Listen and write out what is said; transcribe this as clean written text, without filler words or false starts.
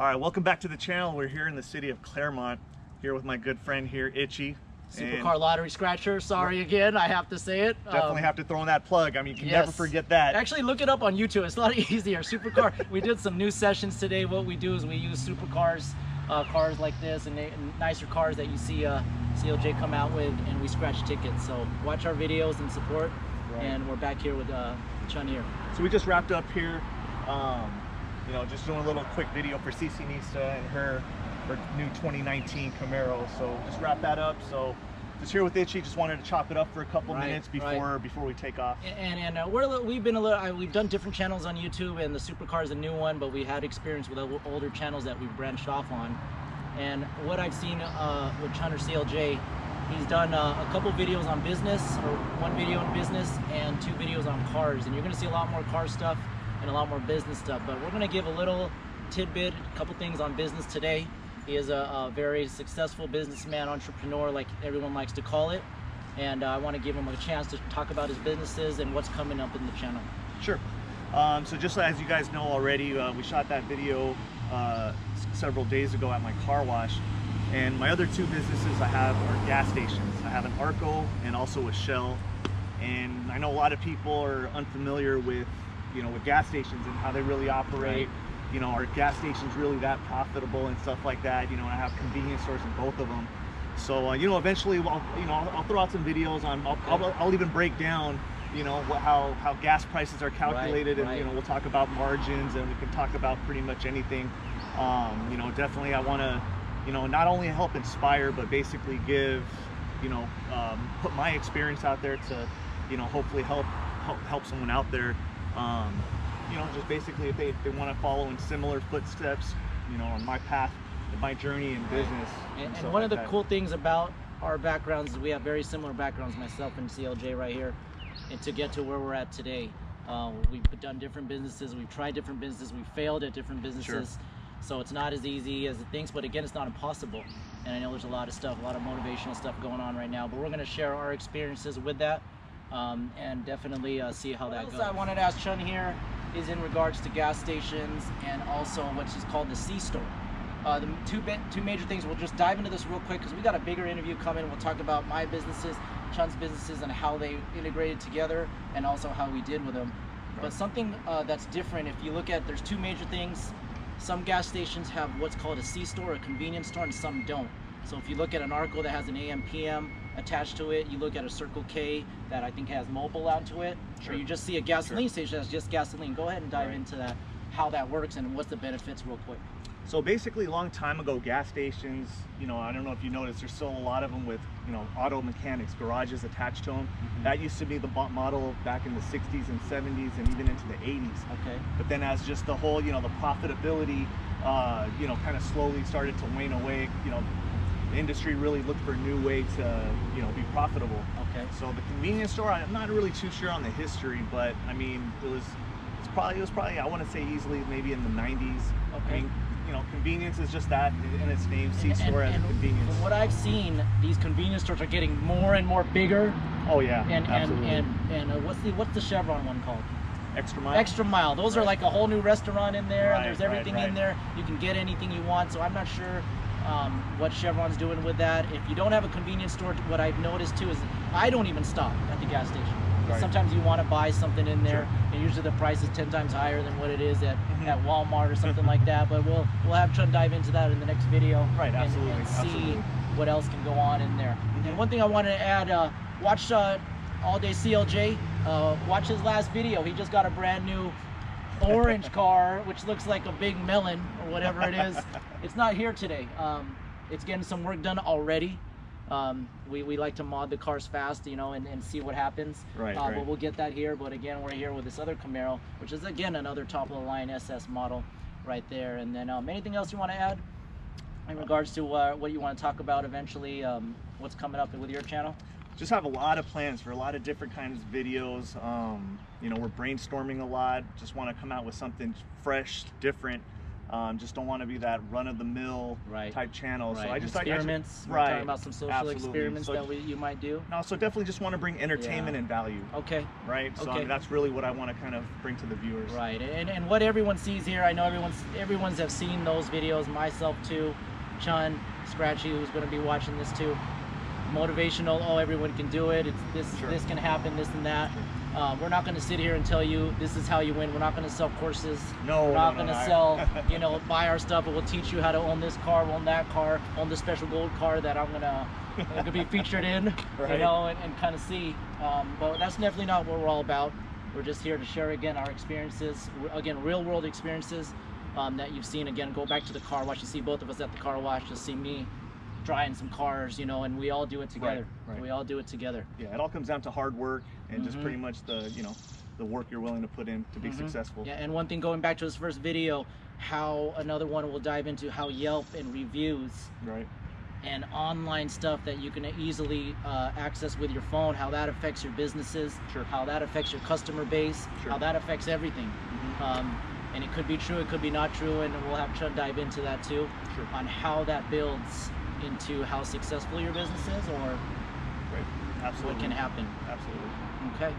All right, welcome back to the channel. We're here in the city of Claremont, here with my good friend here, Itchy. Supercar Lottery Scratcher. Sorry again, I have to say it. Definitely have to throw in that plug. I mean, you can never forget that. Actually, look it up on YouTube. It's a lot easier. Supercar. We did some new sessions today. What we do is we use supercars, cars like this, and nicer cars that you see CLJ come out with, and we scratch tickets. So watch our videos and support. Right. And we're back here with Chun here. So we just wrapped up here. You know, just doing a little quick video for CC Nista and her new 2019 Camaro. So just wrap that up. So just here with Itchy, just wanted to chop it up for a couple minutes before we take off. And we've done different channels on YouTube, and the Supercar is a new one, but we had experience with older channels that we've branched off on. And what I've seen with Chun or CLJ, he's done a couple videos on business, or one video on business and 2 videos on cars, and you're going to see a lot more car stuff and a lot more business stuff, but we're going to give a little tidbit, a couple things on business today. He is a very successful businessman, entrepreneur, like everyone likes to call it, and I want to give him a chance to talk about his businesses and what's coming up in the channel. Sure. So just as you guys know already, we shot that video several days ago at my car wash, and my other 2 businesses I have are gas stations. I have an Arco and also a Shell, and I know a lot of people are unfamiliar with with gas stations and how they really operate. Right. Are gas stations really that profitable and stuff like that? And I have convenience stores in both of them. So eventually, I'll throw out some videos on. I'll even break down, how gas prices are calculated, and we'll talk about margins, and we can talk about pretty much anything. Definitely, I want to, not only help inspire, but basically give, put my experience out there to, hopefully help someone out there. Just basically if they want to follow in similar footsteps, on my path, my journey in business. And one of the cool things about our backgrounds is we have very similar backgrounds, myself and CLJ right here, and to get to where we're at today. We've done different businesses, we've tried different businesses, we've failed at different businesses. Sure. So it's not as easy as it thinks, but again, it's not impossible. And I know there's a lot of stuff, a lot of motivational stuff going on right now, but we're going to share our experiences with that. And definitely see how that goes. I wanted to ask Chun here is in regards to gas stations and also what's called the C-store. The two major things, we'll just dive into this real quick because we got a bigger interview coming. We'll talk about my businesses, Chun's businesses, and how they integrated together, and also how we did with them. Right. But something that's different, if you look at, there's 2 major things. Some gas stations have what's called a C-store, a convenience store, and some don't. So if you look at an Arco that has an AM, PM attached to it, you look at a Circle K that I think has mobile out to it, or you just see a gasoline station that's just gasoline. Go ahead and dive into that, how that works and what's the benefits real quick. So basically, a long time ago, gas stations, I don't know if you noticed, there's still a lot of them with, auto mechanics, garages attached to them. Mm-hmm. That used to be the model back in the 60s and 70s and even into the 80s. Okay. But then as just the whole, the profitability, kind of slowly started to wane away, the industry really looked for a new way to, be profitable. Okay. So the convenience store, I'm not really too sure on the history, but I mean, it was probably I want to say easily maybe in the 90s. Okay. I mean, convenience is just that in its name, C-store as a convenience. From what I've seen, these convenience stores are getting more and more bigger. Oh yeah, absolutely. And what's the Chevron one called? Extra Mile. Extra Mile. Those are like a whole new restaurant in there, and there's everything in there. You can get anything you want. So I'm not sure what Chevron's doing with that. If you don't have a convenience store, what I've noticed too is I don't even stop at the gas station. Sometimes you want to buy something in there, and usually the price is 10 times higher than what it is at Walmart or something like that. But we'll have Chun dive into that in the next video, and see what else can go on in there. And one thing I wanted to add, watch All Day CLJ. Watch his last video. He just got a brand new orange car, which looks like a big melon or whatever it is. It's not here today. It's getting some work done already. We like to mod the cars fast, and see what happens. But we'll get that here. But again, we're here with this other Camaro, which is again another top of the line SS model right there. And then anything else you want to add in regards to what you want to talk about eventually, what's coming up with your channel? Just have a lot of plans for a lot of different kinds of videos. We're brainstorming a lot. Just want to come out with something fresh, different. Just don't want to be that run-of-the-mill Right. type channel. Right. So I just experiments. We're right. talking about some social Absolutely. experiments So that you might do. no, so definitely just want to bring entertainment Yeah. and value. Okay. Right. So I Okay. mean, that's really what I want to kind of bring to the viewers. Right, and what everyone sees here, I know everyone's have seen those videos, myself too, Chun, Scratchy, who's going to be watching this too. Motivational, oh, everyone can do it, it's this, Sure. this can happen, this and that. We're not going to sit here and tell you this is how you win. We're not going to sell courses. No, we're not no, going to no, sell, you know, buy our stuff, but we'll teach you how to own this car, own that car, own the special gold car that I'm going to be featured in, you Right. know, and kind of see. But that's definitely not what we're all about. We're just here to share, again, our experiences, again, real world experiences that you've seen. Again, go back to the car wash. You see both of us at the car wash. You'll see me drying some cars, you know, and we all do it together. Right. We all do it together. Yeah, it all comes down to hard work and just Mhm. pretty much the, you know, the work you're willing to put in to be successful. Yeah, and one thing going back to his first video, how another one will dive into how Yelp and reviews Right. and online stuff that you can easily access with your phone, how that affects your businesses, Sure. how that affects your customer base, Sure. how that affects everything. And it could be true, it could be not true, and we'll have Chun dive into that too, Sure. on how that builds into how successful your business is or Right. Absolutely. what can happen. Absolutely. Okay.